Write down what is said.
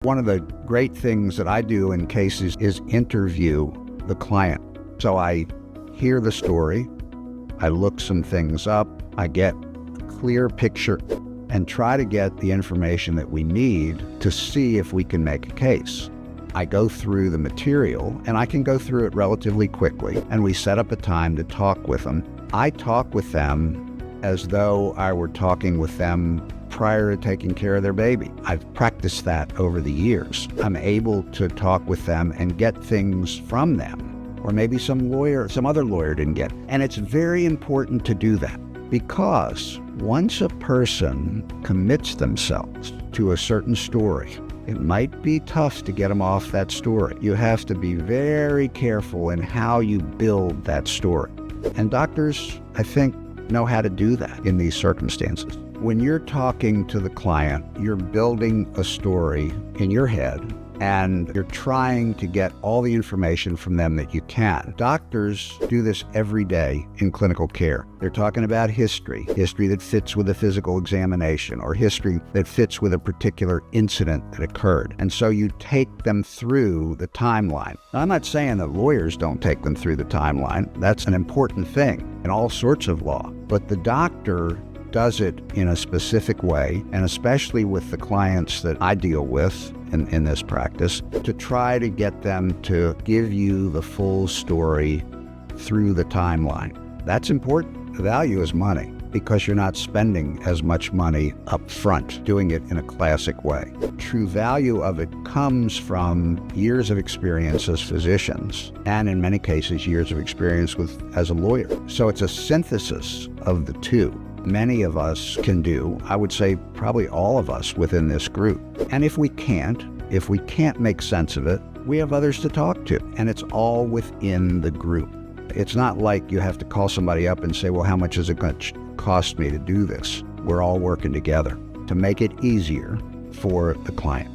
One of the great things that I do in cases is interview the client. So I hear the story, I look some things up, I get a clear picture, and try to get the information that we need to see if we can make a case. I go through the material, and I can go through it relatively quickly, and we set up a time to talk with them. I talk with them as though I were talking with them prior to taking care of their baby. I've practiced that over the years. I'm able to talk with them and get things from them, or maybe some other lawyer didn't get. And it's very important to do that, because once a person commits themselves to a certain story, it might be tough to get them off that story. You have to be very careful in how you build that story. And doctors, I think, know how to do that in these circumstances. When you're talking to the client, you're building a story in your head, and you're trying to get all the information from them that you can. Doctors do this every day in clinical care. They're talking about history that fits with a physical examination, or history that fits with a particular incident that occurred. And so you take them through the timeline. Now, I'm not saying that lawyers don't take them through the timeline. That's an important thing in all sorts of law. But the doctor does it in a specific way, and especially with the clients that I deal with in this practice, to try to get them to give you the full story through the timeline. That's important. The value is money, because you're not spending as much money up front doing it in a classic way. True value of it comes from years of experience as physicians, and in many cases years of experience as a lawyer. So it's a synthesis of the two. Many of us can do, I would say probably all of us within this group. And if we can't make sense of it, we have others to talk to, and it's all within the group. It's not like you have to call somebody up and say, well, how much is it going to cost me to do this? We're all working together to make it easier for the client.